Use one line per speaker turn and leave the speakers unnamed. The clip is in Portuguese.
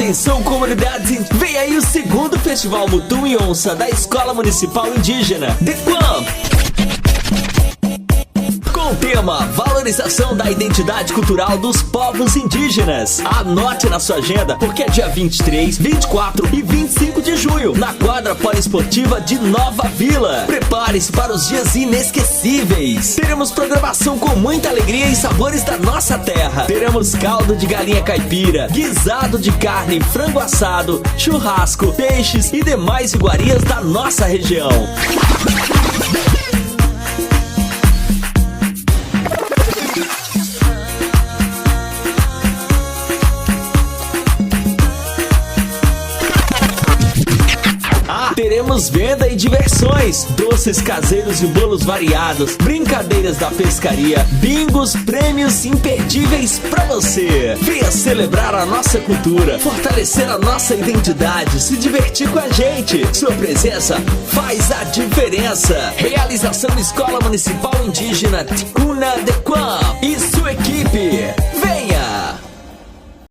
Atenção, comunidades, vem aí o segundo Festival Mutum e Onça da Escola Municipal Indígena, DECAMP. Com o tema Valorização da Identidade Cultural dos Povos Indígenas. Anote na sua agenda, porque é dia 23, 24 e 25 de junho, na quadra poliesportiva de Nova Vila. Prepare-se para os dias inesquecíveis. Teremos programação com muita alegria e sabores da nossa terra. Teremos caldo de galinha caipira, guisado de carne, frango assado, churrasco, peixes e demais iguarias da nossa região. Teremos venda e diversões, doces caseiros e bolos variados, brincadeiras da pescaria, bingos, prêmios imperdíveis pra você. Venha celebrar a nossa cultura, fortalecer a nossa identidade, se divertir com a gente. Sua presença faz a diferença. Realização Escola Municipal Indígena Ticuna DECAMP e sua equipe. Vem!